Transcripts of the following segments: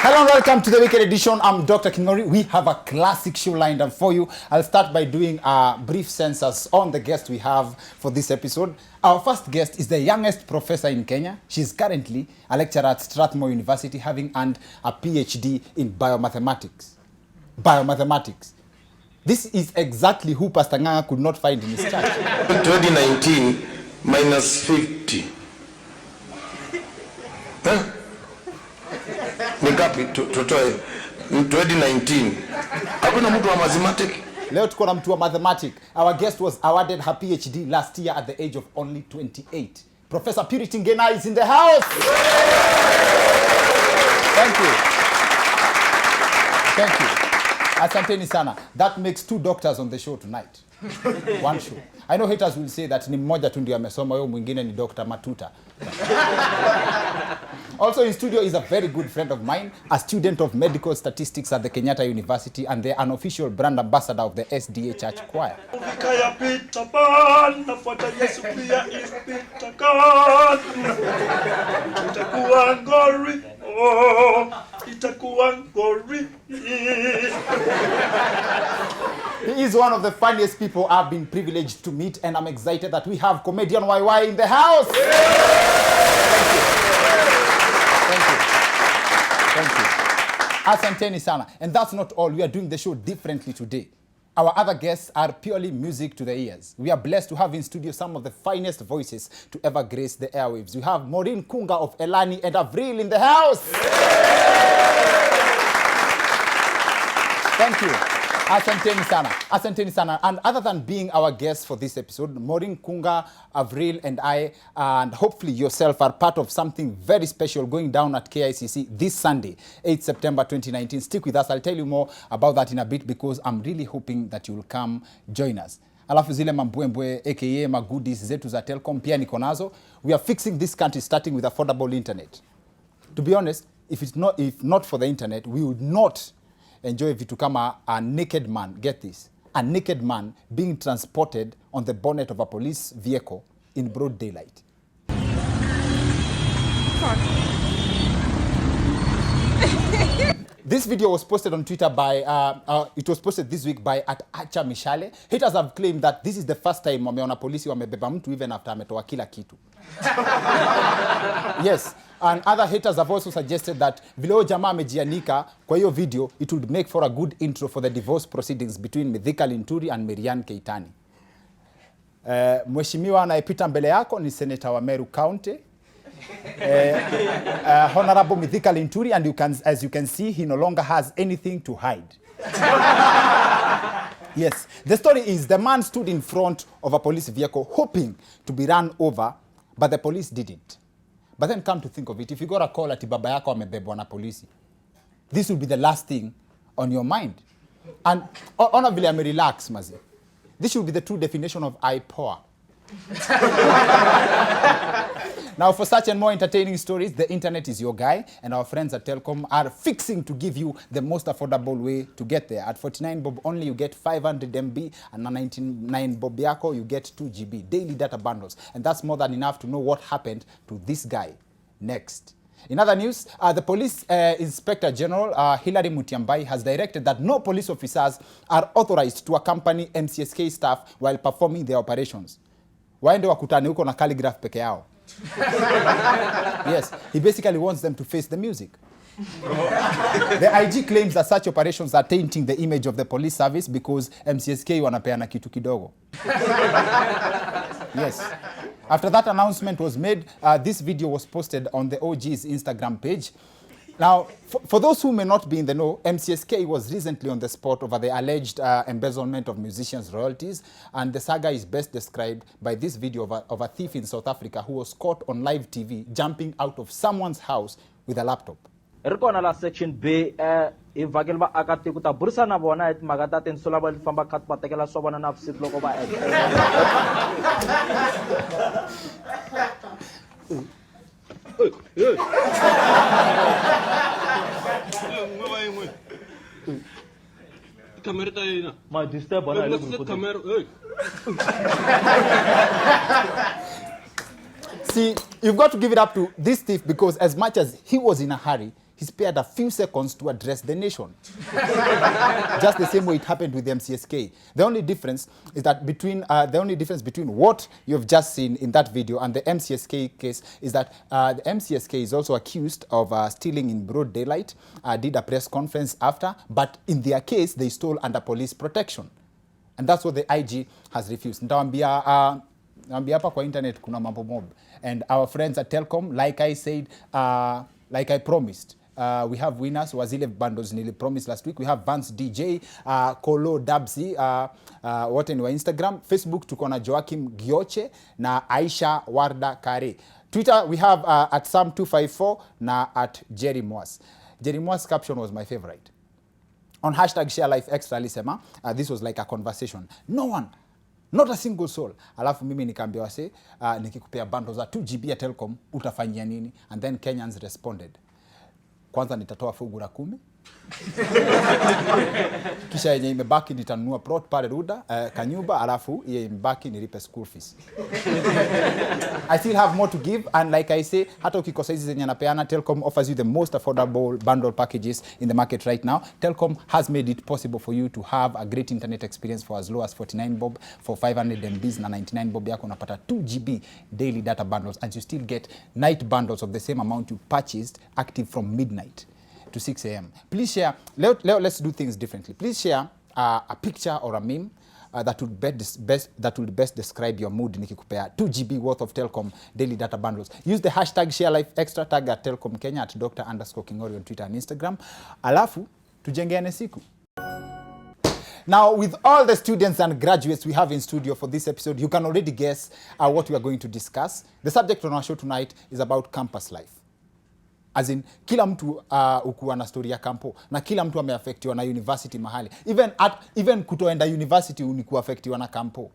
Hello and welcome to the weekend edition. I'm Dr. Kingori. We have a classic show lined up for you. I'll start by doing a brief census on the guest we have for this episode. Our first guest is the youngest professor in Kenya. She's currently a lecturer at Strathmore University, having earned a PhD in biomathematics. This is exactly who Pastor Nganga could not find in his church. 2019 minus 50. Huh? Nikapi tutoe 2019. Hakuna mtu wa mathematics. Leo tuko na mtu wa mathematics. Our guest was awarded her PhD last year at the age of only 28. Professor Purity Ngena is in the house. Thank you. Asanteni sana. That makes 2 doctors on the show tonight. One show. I know haters will say that ni mmoja tu ndio amesoma, wewe mwingine ni Dr. Matuta. Also in studio is a very good friend of mine, a student of medical statistics at the Kenyatta University and the unofficial brand ambassador of the SDA Church Choir. He is one of the funniest people I've been privileged to meet, and I'm excited that we have comedian YY in the house. Thank you. Asanteni sana. And that's not all. We are doing the show differently today. Our other guests are purely music to the ears. We are blessed to have in studio some of the finest voices to ever grace the airwaves. We have Maureen Kunga of Elani and Avril in the house. Thank you. Asanteni sana. And other than being our guests for this episode, Maureen Kunga, Avril, and I, and hopefully yourself, are part of something very special going down at KICC this Sunday, 8 September 2019. Stick with us. I'll tell you more about that in a bit because I'm really hoping that you will come join us. Alafu zile mambwembwe aka magoodies zetu za Telcom pia niko nazo. We are fixing this country starting with affordable internet. To be honest, if not for the internet, we would not enjoy vitu kama a naked man, get this, a naked man being transported on the bonnet of a police vehicle in broad daylight. This video was posted on Twitter by, it was posted this week by @Acha Mishale. Haters have claimed that this is the first time wameona polisi wamebeba mtu even after ametoa kila kitu. Yes, and other haters have also suggested that vile jamaa amejianika kwa hiyo video, it would make for a good intro for the divorce proceedings between Mithika Linturi and Marian Keitani. Mheshimiwa anayepita mbele yako ni Senator wa Meru County. Honorable Mithika Linturi, and as you can see, he no longer has anything to hide. Yes, the story is the man stood in front of a police vehicle hoping to be run over, but the police didn't. But then come to think of it, if you got a call ati baba yako amebebwa na polisi, this will be the last thing on your mind. And ona vile ame relax mazi. This should be the true definition of IPOA. Now, for such and more entertaining stories, the internet is your guy, and our friends at Telcom are fixing to give you the most affordable way to get there. At 49 bob only, you get 500 MB, and at 99 bob yako, you get 2 GB daily data bundles. And that's more than enough to know what happened to this guy next. In other news, the Police Inspector General, Hilary Mutyambai, has directed that no police officers are authorized to accompany MCSK staff while performing their operations. Waende wakutane huko na calligraph peke yao. Yes, he basically wants them to face the music. The IG claims that such operations are tainting the image of the police service because MCSK wanapeana kitu kidogo. Yes. After that announcement was made, this video was posted on the OG's Instagram page. Now, for those who may not be in the know, MCSK was recently on the spot over the alleged embezzlement of musicians' royalties, and the saga is best described by this video of a thief in South Africa who was caught on live TV jumping out of someone's house with a laptop. Erikona la section B ivagelba akati kuta bursa na bona et magata ten solaba famba kat patekela sobana na fsit loko ba Kamera tayo na. Ma disturb bana ile grupo. Kamera. See, you've got to give it up to this thief because as much as he was in a hurry, he spared a few seconds to address the nation. Just the same way it happened with the MCSK. The only difference between what you've just seen in that video and the MCSK case is that the MCSK is also accused of stealing in broad daylight, did a press conference after, but in their case, they stole under police protection. And that's what the IG has refused. Nitawambia hapa kwa internet kuna mambo mob. And our friends at Telkom, like I said, like I promised, we have winners. Wazile bundles nili promised last week. We have Vance DJ, Kolo Dabsi, wote ni wa Instagram. Facebook tuko na Joakim Gioche na Aisha Warda Kare. Twitter we have at Sam254 na at Jerry Moas. Jerry Moas' caption was my favorite. On hashtag Share Life Extra alisema, this was like a conversation. No one, not a single soul. Alafu mimi nikaambia wase, nikikupea bundles za 2 GB ya Telkom, utafanyia nini? And then Kenyans responded. Kwanza nitatoa fungu la 10. Kisha yenye imebaki nitanunua plot pale Ruda, Kanyumba, alafu yenye imebaki nilipe school fees. I still have more to give, and like I say, hata ukikosa hizi zenye napeana, Telkom offers you the most affordable bundle packages in the market right now. Telkom has made it possible for you to have a great internet experience for as low as 49 bob. For 500 MBs na 99 bob yako unapata 2 GB daily data bundles, and you still get night bundles of the same amount you purchased, active from midnight to 6 a.m. Please share. Let's do things differently. Please share a picture or a meme that would best describe your mood. Nikikupea 2 GB worth of Telkom daily data bundles. Use the hashtag Share Life Extra, tag at Telkom Kenya, at Dr_Kingori on Twitter and Instagram. Alafu tujengeane siku. Now, with all the students and graduates we have in studio for this episode, you can already guess what we are going to discuss. The subject on our show tonight is about campus life. As in, kila mtu ukuwa na story ya kampo, na kila mtu ameaffectiwa na university mahali. Even kutoenda university unikuwa affectiwa na kampo.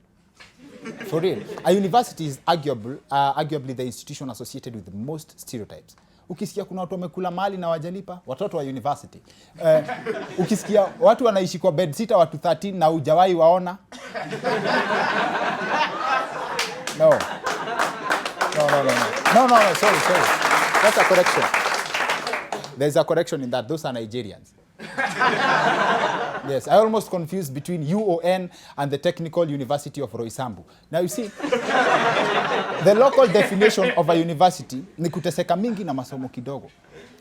For real. A university is arguably the institution associated with the most stereotypes. Ukisikia kuna watu wamekula mali na wajalipa, watoto wa university. Ukisikia watu wanaishi kwa bed sitter watu 13 na hujawahi waona. No, sorry. That's a correction. There's a correction in that. Those are Nigerians. Yes, I almost confused between UON and the Technical University of Roysambu. Now you see, the local definition of a university ni kuteseka mingi na masomo kidogo.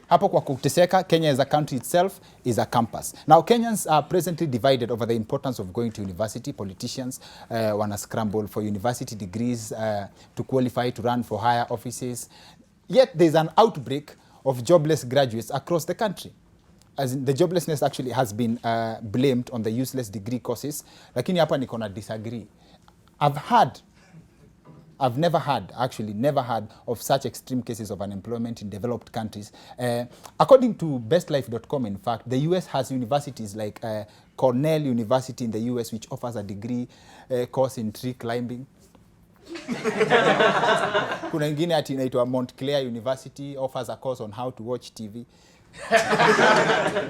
Hapo kwa kuteseka, Kenya as a country itself is a campus. Now Kenyans are presently divided over the importance of going to university. Politicians wanna scramble for university degrees to qualify to run for higher offices. Yet there's an outbreak of jobless graduates across the country. As in, the joblessness actually has been blamed on the useless degree courses. Lakini hapa niko na disagree. I've never heard of such extreme cases of unemployment in developed countries. According to bestlife.com, in fact, the US has universities like Cornell University in the US, which offers a degree course in tree climbing. Kuna ingine ati inaitwa Montclair University, offers a course on how to watch TV.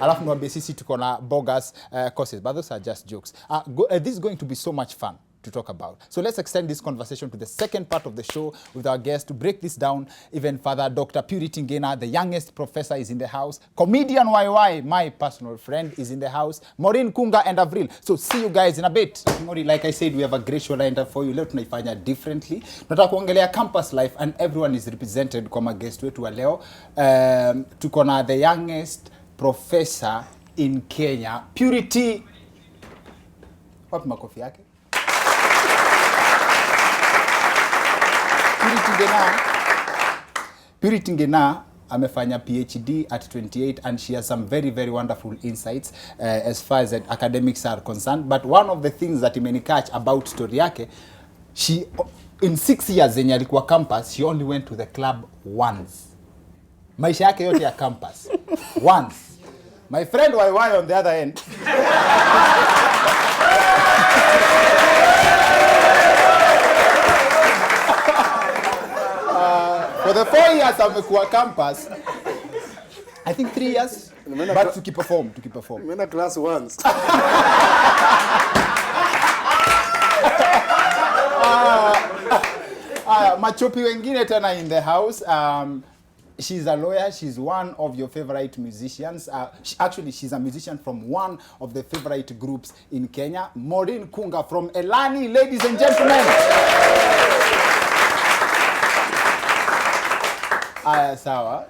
Alafu mwambie sisi tuko na bogus courses, but those are just jokes. This is going to be so much fun to talk about. So let's extend this conversation to the second part of the show with our guest. To break this down even further, Dr. Purity Ngena, the youngest professor, is in the house. Comedian YY, my personal friend, is in the house. Maureen Kunga and Avril. So see you guys in a bit. Like I said, we have a great show lined up for you. Leo tunaifanya differently. Tunataka kuongelea campus life, and everyone is represented kwa guest wetu wa leo. Tuko na the youngest professor in Kenya, Purity. Wapi makofi yake? Purity Ngena amefanya PhD at 28, and she has some very, very wonderful insights as far as academics are concerned. But one of the things that imenikatch about story yake, she, in 6 years zenye alikuwa campus, she only went to the club once. Maisha yake yote ya campus. Once. My friend YY on the other end. For the 4 years amekuwa campus, I think 3 years, but tukiperform. Mena class once. Machopi wengine tena in the house. she's a lawyer. She's one of your favorite musicians. Actually, she's a musician from one of the favorite groups in Kenya. Maureen Kunga from Elani, ladies and gentlemen. Sawa.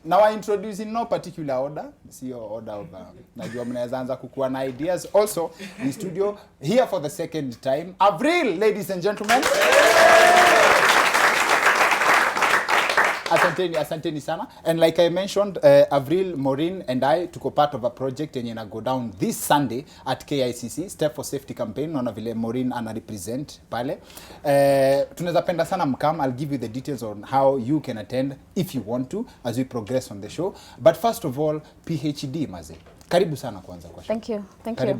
Now I introduce in no particular order. Sio order of najua mnaweza anza kukuwa na ideas. Also, in studio, here for the second time, Avril, ladies and gentlemen. Asanteni sana. And like I mentioned, Avril, Maureen and I took a part of a project yenye na go down this Sunday at KICC, Step for Safety Campaign. Naona vile Maureen ana represent pale. Tunaweza penda sana mkam. I'll give you the details on how you can attend if you want to as we progress on the show. But first of all, PhD maze. Karibu sana kwanza kwa show. Thank you.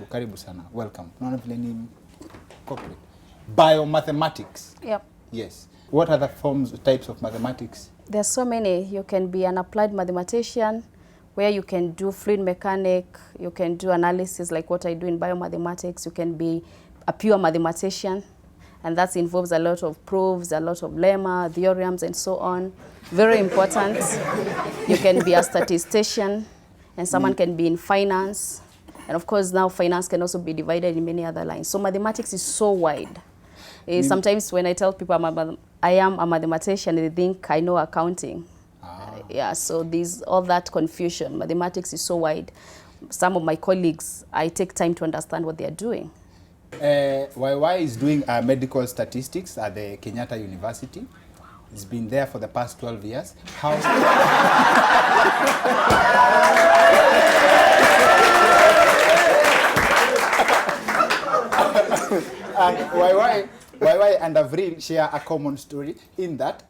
Karibu sana. Welcome. Naona vile ni corporate. Biomathematics. Yep. Yes. What are the types of mathematics? There's so many. You can be an applied mathematician where you can do fluid mechanic, you can do analysis like what I do in biomathematics, you can be a pure mathematician, and that involves a lot of proofs, a lot of lemma, theorems, and so on. Very important. You can be a statistician, and someone can be in finance. And of course, now finance can also be divided in many other lines. So mathematics is so wide. Sometimes when I tell people I am a mathematician, they think I know accounting. Yeah, so there's all that confusion. Mathematics is so wide. Some of my colleagues, I take time to understand what they are doing. YY is doing medical statistics at the Kenyatta University. He's been there for the past 12 years. How? And YY and Avril share a common story in that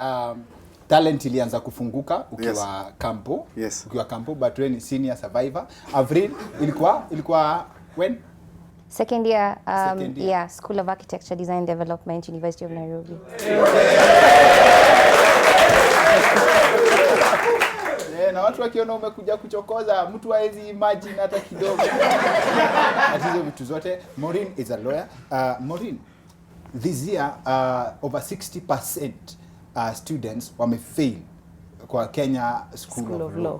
talent ilianza kufunguka ukiwa kampo. Yes. Ukiwa kampo, but when senior survivor. Avril ilikuwa when? Second year, Second year. yeah, School of Architecture, Design Development, University of Nairobi. Na watu wakiona umekuja kuchokoza, mtu haezi imagine hata kidogo. Atizo vitu zote. Maureen is a lawyer. Maureen, this year, over 60% students wamefail kwa Kenya School of Law.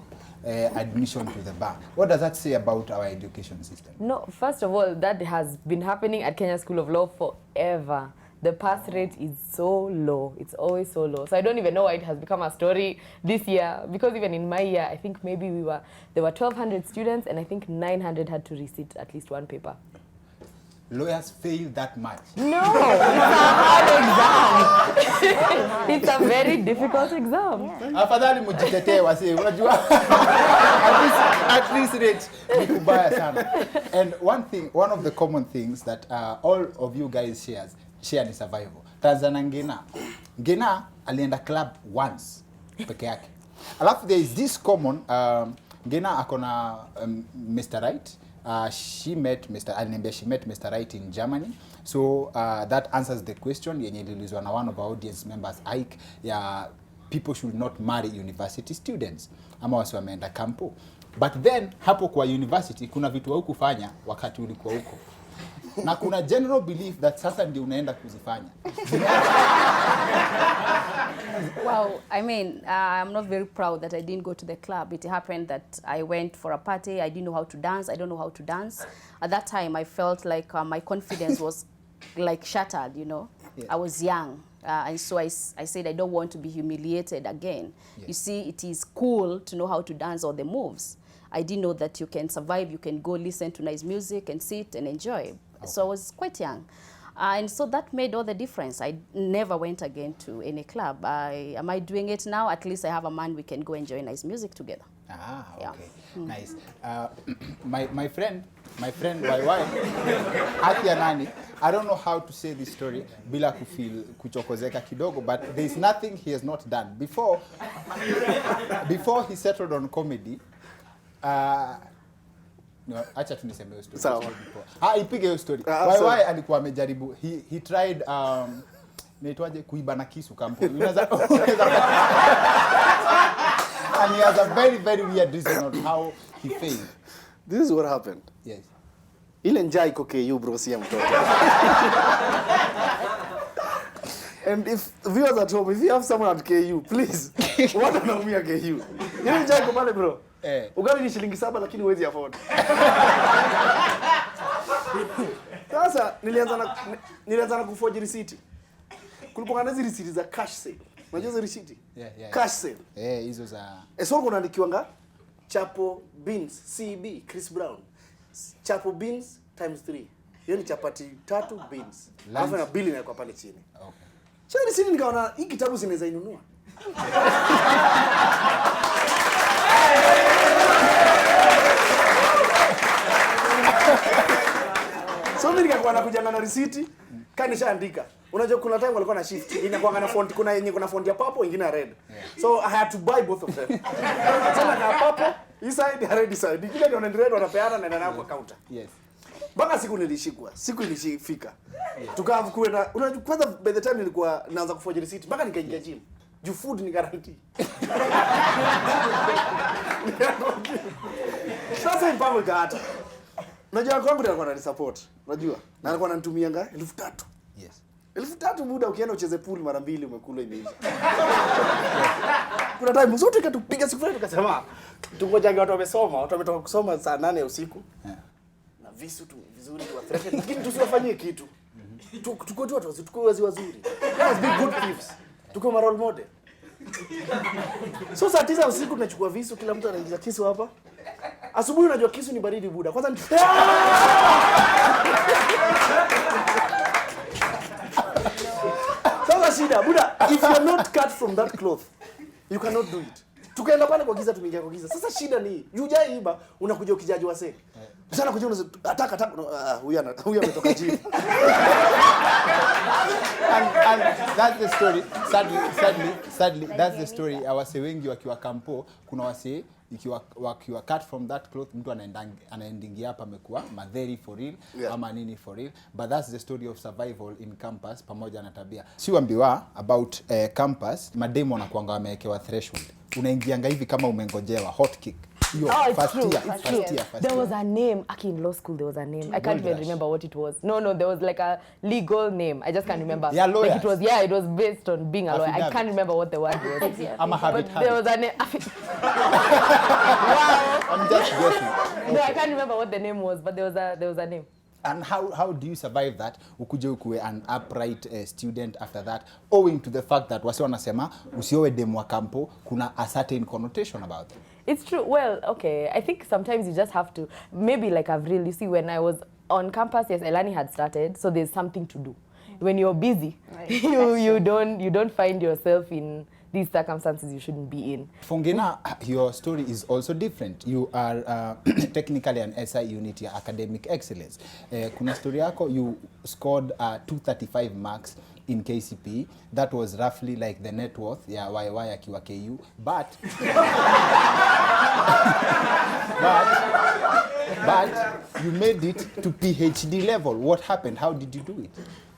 Admission to the bar. What does that say about our education system? No, first of all, that has been happening at Kenya School of Law forever. The pass rate is so low. It's always so low. So I don't even know why it has become a story this year. Because even in my year, I think maybe there were 1,200 students and I think 900 had to recite at least one paper. Lawyers fail that much. No, it's a hard exam. It's a very difficult exam. Afadhali mjitetee wasi, unajua at least rate ni kubaya sana. And one of the common things that all of you guys share ni survival. Tanzania Ngina alienda club once peke yake. Alafu there is this common Ngina akona Mr. Right. She met Mr. Right in Germany. So that answers the question yenye iliulizwa na one of our audience members, Ike, ya people should not marry university students ama wasi wameenda kampo. But then hapo kwa university kuna vitu wa kufanya wakati ulikuwa huko. Na kuna general belief that sasa ndio unaenda kuzifanya. Well, I mean, I'm not very proud that I didn't go to the club. It happened that I went for a party. I didn't know how to dance. I don't know how to dance. At that time, I felt like my confidence was like shattered, you know. Yeah. I was young. And so I said, I don't want to be humiliated again. Yeah. You see, it is cool to know how to dance all the moves. I didn't know that you can survive, you can go listen to nice music and sit and enjoy. Okay. So I was quite young. And so that made all the difference. I never went again to any club. Am I doing it now? At least I have a man we can go enjoy nice music together. Ah, okay. Yeah. Nice. My friend YY, Akia Nani, I don't know how to say this story bila kuchokozeka kidogo, but there is nothing he has not done. Before he settled on comedy, no, acha tuniseme hiyo story. Sawa. Ipige hiyo story. YY alikuwa amejaribu, he tried naitwaje kuiba na kisu kampo. Unaweza and he has a very, very weird reason on how he failed. This is what happened. Yes. Ile njaa iko KU bro, si ya mtoto. And if viewers at home, if you have someone at KU, please, what anaumia KU? Yeye njako pale bro. Ugali ni shilingi 7 lakini huwezi afford. Sasa nilianza na kuforge receipt. Kulikuwa na hizo receipt za cash sale. Unajua hizo receipt? Yeah. Cash sale. Hizo za Sio kunaandikiwanga Chapo Beans CB Chris Brown. Chapo Beans times 3. Hiyo ni chapati 3 beans. Alafu na bili inakuwa pale chini. okay. Sasa receipt nikaona hii kitabu sinaweza inunua. So mimi nikakuwa nakuja na receipt kani nishaandika. Unajua kuna time walikuwa na shift. Inakuwa na font, kuna yenye kuna font ya purple, ingine ya red. So I had to buy both of them. Sasa na purple, hii side ya red side. Kile ndio red wanapeana na ndio kwa counter. Yes. Mpaka siku nilishikwa. Siku ilifika. Tukaanza kuenda. Unajua kwanza by the time nilikuwa naanza kuforge receipt mpaka nikaingia gym. Juu food ni guarantee. Sasa mpango ikaata. Unajua kwangu ndio alikuwa ananisupport. Unajua? Na alikuwa ananitumianga 3,000. Yes. 3,000 muda ukienda ucheze pool mara 2 umekula imeisha. Kuna time zote katupiga siku fulani tukasema tungojange watu wamesoma, watu wametoka kusoma saa 8 ya usiku. Na visu tu vizuri tu threaten lakini tusiwafanyie kitu. Tuko tu watu wazuri. Let's be good thieves. Tuko ma role model. So saa 9 usiku tunachukua visu, kila mtu anaingiza kisu hapa. Asubuhi unajua kisu ni baridi buda. Kwanza ni Sasa shida buda, if you are not cut from that cloth, you cannot do it. Tukaenda pale kwa giza, tumeingia kwa giza. Sasa shida ni hujaiba, unakuja ukijaji wase. Sana kuja ataka huyu ametoka gym. And that's the story. Sadly, that's the story. Wase wengi wakiwa kampo, kuna wase wakiwa cut from that cloth, mtu anaendingia hapa amekuwa madheri for real, ama nini for real. But that's the story of survival in campus pamoja na tabia. Si uambiwa about campus, mademo wanakuanga wamewekewa threshold. Unaingianga hivi kama umengojewa hot kick. It's true. There was a name. Aki in law school, there was a name. I can't even remember what it was. No, there was like a legal name. I just can't remember. Yeah, lawyers. Like it was based on being a lawyer. I can't remember what the word was. I'm a habit. There was a name. Wow. I'm just guessing. No, I can't remember what the name was, but there was a name. And how do you survive that? Ukuje ukuwe an upright student after that, owing to the fact that wasi wanasema usiowe demu wa kampo, kuna a certain connotation about it. It's true. Well, okay. I think sometimes you just have to, maybe like Avril, you see, when I was on campus, yes, Elani had started, so there's something to do. When you're busy, you don't find yourself in these circumstances you shouldn't be in. Fongena, your story is also different. You are technically an SI unit, your academic excellence. Kuna story yako, you scored 235 marks in KCP. That was roughly like the net worth ya YY akiwa KU. But you made it to PhD level. What happened? How did you do it?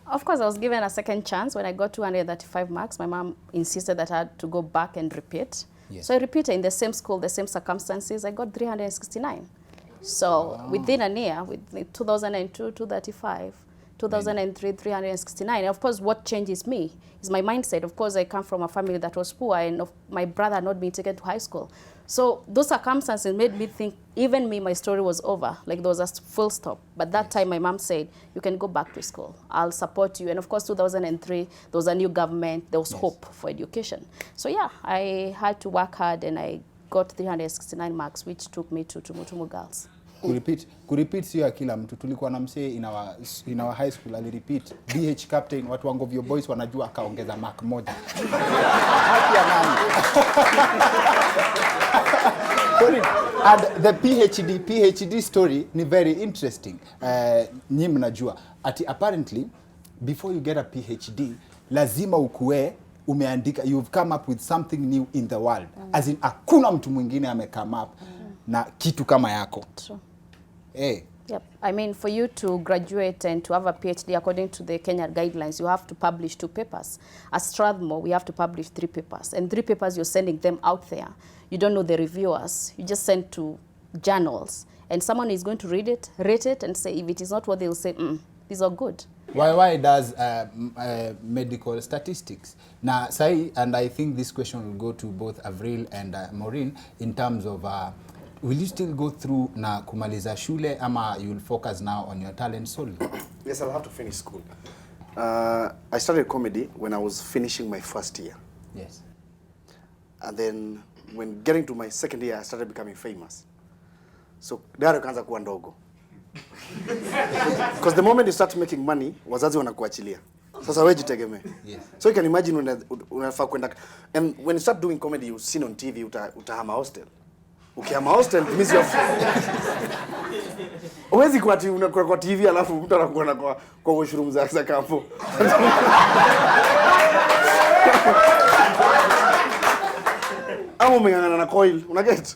Of course, I was given a second chance. When I got 235 marks, my mom insisted that I had to go back and repeat. Yes. So I repeated in the same school, the same circumstances. I got 369. So within a year, with 2002, 235, 2003, 369. And of course, what changes me is my mindset. Of course, I come from a family that was poor, and my brother had not been taken to high school. So those circumstances made me think, even me, my story was over. Like there was a full stop. But that time, my mom said, you can go back to school. I'll support you. And of course, 2003, there was a new government. There was hope for education. So yeah, I had to work hard, and I got 369 marks, which took me to Tumutumu Girls. Kurepeat sio ya kila mtu. Tulikuwa na msee in our high school alirepeat DH captain, watu wangu of your boys wanajua, akaongeza mark moja. Haki ya nani? And the PhD story ni very interesting. Nyi mnajua ati apparently before you get a PhD lazima ukue umeandika, you've come up with something new in the world. As in hakuna mtu mwingine ame come up na kitu kama yako. True. Hey. Yep. I mean, for you to graduate and to have a PhD, according to the Kenya guidelines, you have to publish 2 papers. At Strathmore, we have to publish 3 papers. And 3 papers, you're sending them out there. You don't know the reviewers. You just send to journals. And someone is going to read it, rate it, and say, if it is not what they'll say, these are good. Why does medical statistics? Now, say, and I think this question will go to both Avril and Maureen in terms of, will you still go through na kumaliza shule ama you will focus now on your talent solely? Yes, I'll have to finish school. I started comedy when I was finishing my first year. Yes. And then when getting to my second year, I started becoming famous. So, daro kanza kuwa ndogo. Because the moment you start making money, wazazi wanakuachilia. Sasa wewe jitegemee. Yes. So you can imagine unafaa kwenda, and when you start doing comedy, you seen on TV, utahama hostel. Ukihama hostel, it means huwezi kwa TV, unakuwa kwa TV alafu mtu anakuona kwa washroom za kampo. Ama umeng'ang'ana na coil, unaget?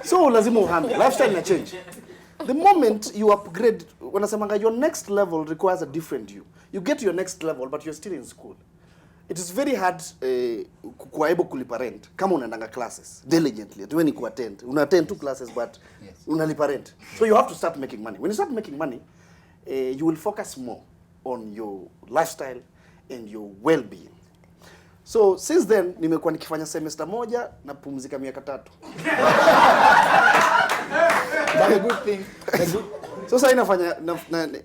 So lazima uhame. Lifestyle ina change. The moment you upgrade, wanasemanga your next level requires a different you. You get to your next level but you're still in school. It is very hard kuwa able kulipa rent kama unaendanga classes diligently. Atuwe ni kuattend. Una-attend 2 classes but unalipa rent. So you have to start making money. When you start making money, you will focus more on your lifestyle and your well-being. So since then nimekuwa nikifanya semester moja na pumzika miaka 3. But the good thing, so sasa inafanya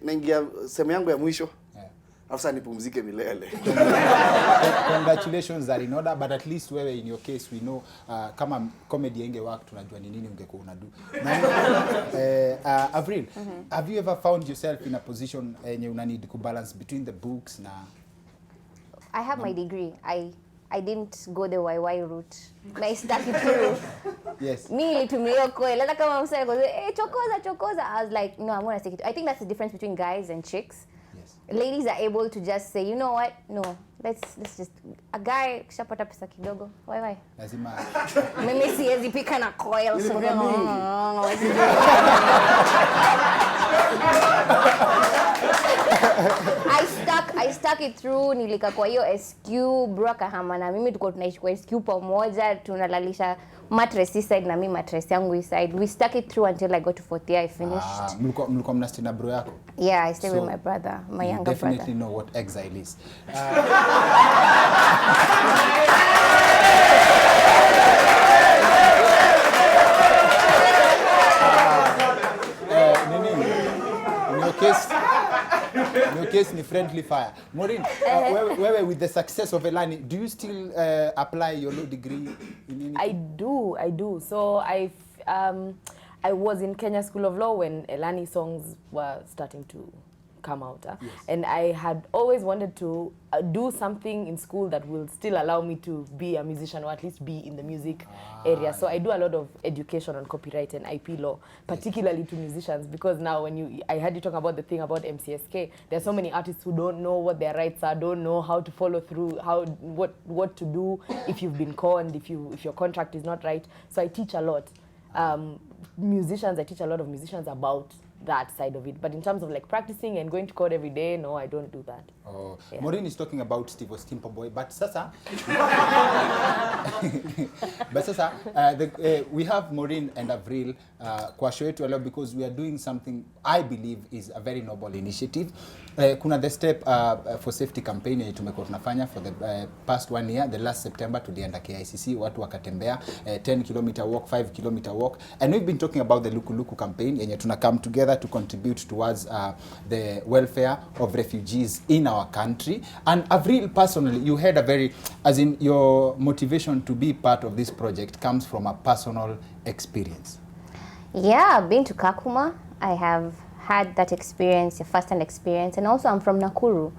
naingia sema yangu ya mwisho. After nipumzike milele. Congratulations are in order, but at least wewe in your case we know kama comedy inge work tunajua ni nini ungekuwa unadu. Avril, have you ever found yourself in a position yenye una need to balance between the books na I have my degree. I didn't go the YY route. I stuck it through. Yes. Me ilitumia coil. Hata kama msanii goes, chokoza. I was like, no, I'm going to stick it. I think that's the difference between guys and chicks. Yes. Ladies are able to just say, you know what? No, let's just a guy kishapata pesa kidogo. Why? lazima Mimi siwezi pika na coil. So I stuck it through. Nilika kwa hiyo SQ bro kahama na mimi tuko tunaishi kwa SQ pamoja, tunalalisha mattress this side na mimi mattress yangu this side. We stuck it through until I got to 4th year. I finished. Mlikuwa mnasti na bro yako? Yeah, I stayed with my brother, my younger brother. You definitely know what exile is. In your case, ni friendly fire. Maureen, wewe with the success of Elani, do you still apply your law degree in anything? I do. So I was in Kenya School of Law when Elani songs were starting to come out. Yes. And I had always wanted to do something in school that will still allow me to be a musician or at least be in the music area. So I do a lot of education on copyright and IP law, particularly to musicians, because now I heard you talk about the thing about MCSK. There are so many artists who don't know what their rights are, don't know how to follow through, what to do if you've been conned, if your contract is not right. So I teach a lot. I teach a lot of musicians about that side of it, but in terms of like practicing and going to court every day, no, I don't do that. Oh, yeah. Maureen is talking about Steve Oskimpa boy, but sasa, we have Maureen and Avril kwa show yetu leo because we are doing something I believe is a very noble initiative. Kuna the step for safety campaign yenye tumekuwa tunafanya for the past 1 year. The last September tulienda KICC, watu wakatembea 10 kilometer walk, 5 kilometer walk, and we've been talking about the Luku Luku campaign yenye tuna come together to contribute towards the welfare of refugees in our country. And Avril, personally, you had a very, as in your motivation to be part of this project comes from a personal experience. Yeah, I've been to Kakuma. I have had that experience, a first-hand experience, and also I'm from Nakuru.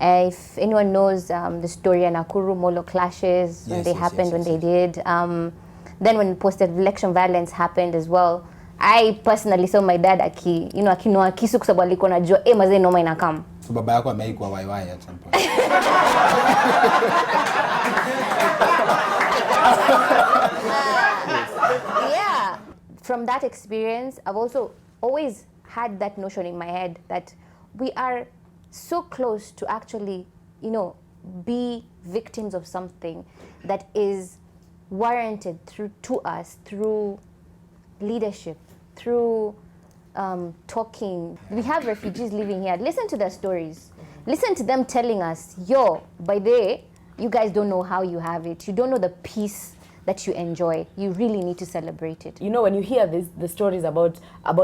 If anyone knows the story of Nakuru, Molo clashes, when they happened, when they did. Then when post-election violence happened as well, I personally saw my dad akinoa kisu kwa sababu alikuwa anajua mazee noma inakam. So baba yako ameikwa waiwai at some point. Yeah, from that experience, I've also always had that notion in my head that we are so close to actually, be victims of something that is warranted to us through leadership, through talking. We have refugees living here. Listen to their stories. Listen to them telling us, yo, by the way, you guys don't know how you have it. You don't know the peace that you enjoy. You really need to celebrate it. You know, when you hear the stories about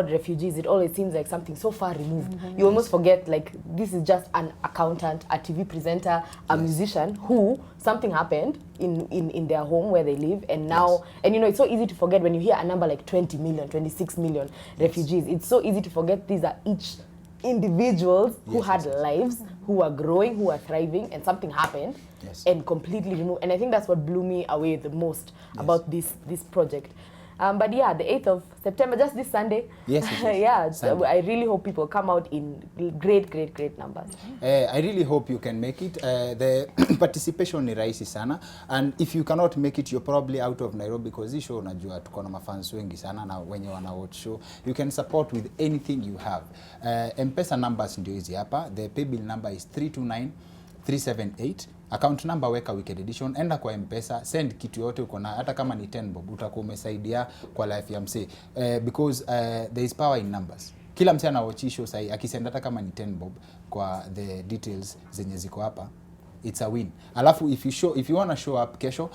refugees, it always seems like something so far removed. You almost forget, like, this is just an accountant, a TV presenter, a musician who something happened in their home where they live, and now, and you know, it's so easy to forget when you hear a number like 20 million, 26 million refugees. It's so easy to forget these are each individuals who had lives, who are growing, who are thriving, and something happened and completely removed. And I think that's what blew me away the most about this project. But yeah, the 8th of September, just this Sunday. Yes, Sunday. I really hope people come out in great numbers. I really hope you can make it. The participation ni rahisi sana, and if you cannot make it, you're probably out of Nairobi, because this show unajua tuko na mafans wengi sana na wenye wana watch show. You can support with anything you have. M-Pesa numbers ndio hizi hapa. The paybill number is 329378. Account number weka Wicked Edition, enda kwa M-Pesa, send kitu yote uko na, hata kama ni 10 bob utakuwa umesaidia kwa life ya msee, because there is power in numbers. Kila msee anawatch show sahi akisend hata kama ni 10 bob kwa the details zenye ziko hapa, it's a win. Alafu if you want to show up kesho,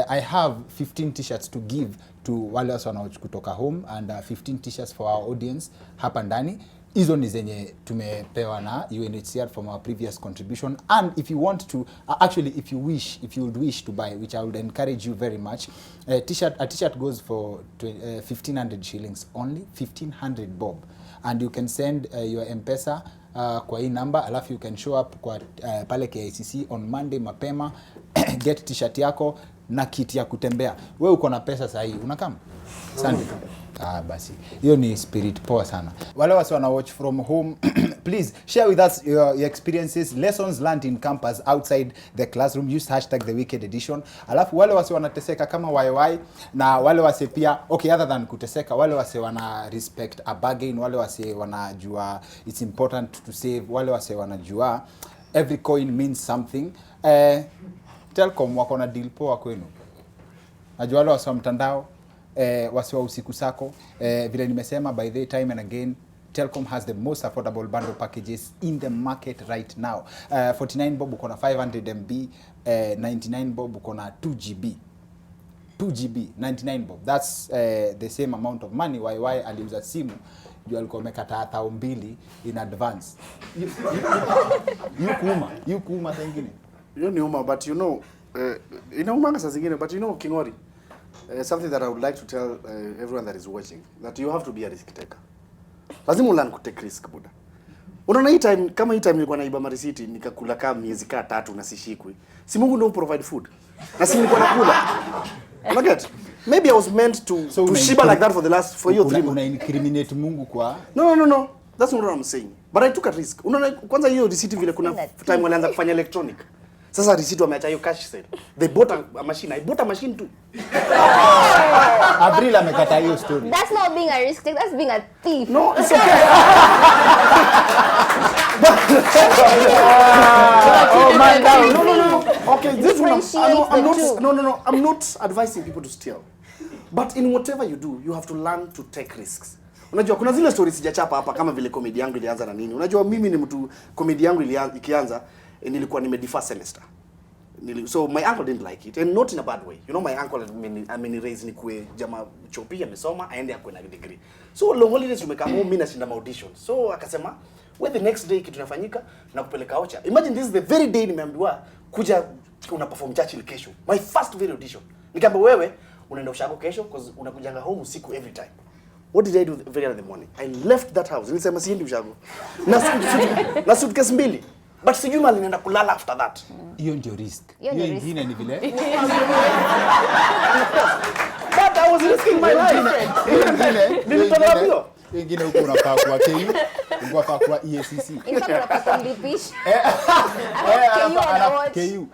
I have 15 t-shirts to give to wale watu wanaoch kutoka home, and 15 t-shirts for our audience hapa ndani. Hizo ni zenye tumepewa na UNHCR from our previous contribution. And if you want to, actually if you would wish to buy, which I would encourage you very much, a t-shirt goes for 1,500 shillings only, 1,500 bob. And you can send your M-Pesa kwa hii number, alafu you can show up kwa pale KICC on Monday mapema, get t-shirt yako na kit ya kutembea. Wewe uko na pesa sahi, unakam? Sunday. Basi. Hiyo ni spirit poa sana. Wale wasi wana watch from home, please share with us your experiences, lessons learned in campus, outside the classroom. Use hashtag the Wicked Edition. Alafu wale wasi wanateseka kama YY, na wale wasi pia, okay, other than kuteseka, wale wasi wana respect a bargain, wale wasi wanajua it's important to save, wale wasi wanajua every coin means something. Telcom wako na deal poa kwenu. Najua wale wasi wa mtandao, wasiwa usiku sako, vile nimesema, by the time and again, Telcom has the most affordable bundle packages in the market right now. 49 bob uko na 500 MB, 99 bob uko na 2 GB, 99 bob. That's the same amount of money YY aliuza simu juu alikuwa amekata 2,000 in advance. You kuuma zingine. You ni uma, but you know, inaumanga saa zingine, but you know, Kingori, something that I would like to tell everyone that is watching, that you have to be a risk taker. Lazima ulearn ku take risk buda. Unaona hii time, kama hii time nilikuwa naiba marisiti nikakula kama miezi 3 na sishikwi. Si Mungu ndio provide food. Na si nilikuwa nakula. Unaget? Maybe I was meant to shiba like that for the last 4 years 3 months. Una incriminate Mungu kwa? No. That's not what I'm saying. But I took a risk. Unaona kwanza hiyo receipt vile kuna time walianza kufanya electronic. Sasa receipt wameacha hiyo cash sale. They bought a machine. I bought a machine too. Abril amekata hiyo story. That's not being a risk taker, that's being a thief. No, it's okay. Oh my God. No. Okay, this one I'm not advising people to steal. But in whatever you do, you have to learn to take risks. Unajua kuna zile stories sijachapa hapa kama vile comedy yangu ilianza na nini. Unajua mimi ni mtu, comedy yangu ikianza nilikuwa nimedefer semester. So my uncle didn't like it, and not in a bad way. You know, my uncle raised nikuwe jamaa chopi amesoma aende akwe na degree. So long holidays tumekaa home, mimi nashinda audition. So akasema, "When the next day kitu kinafanyika na kupeleka Ocha." Imagine this is the very day nimeambiwa kuja una perform Churchill kesho. My first very audition. Nikamwambia wewe unaenda ushago kesho because unakujanga home usiku every time. What did I do very early in the morning? I left that house. Nilisema siendi ushago. Na suitcase mbili. But sijui mali nenda kulala after that. Hiyo ndio risk. Hiyo nyingine ni vile. But I was risking my life. Nilitoka hiyo. Nyingine huko unafaa kwa KU, unafaa kwa EACC. Infact unapata mlipish. KU.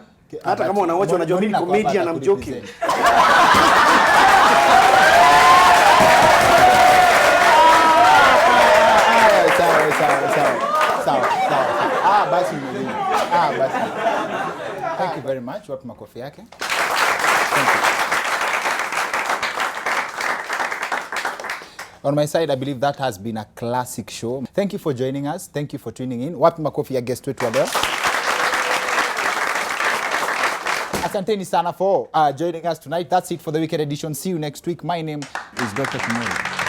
Hata kama wanawacha wanajua mimi comedian na mjoki. Sawa. Basi. Thank you very much. Wapi makofi yake? Thank you. On my side, I believe that has been a classic show. Thank you for joining us. Thank you for tuning in. Wapi makofi ya guest wetu wa leo. Asanteni sana for joining us tonight. That's it for the weekend edition. See you next week. My name is Dr. Kimori.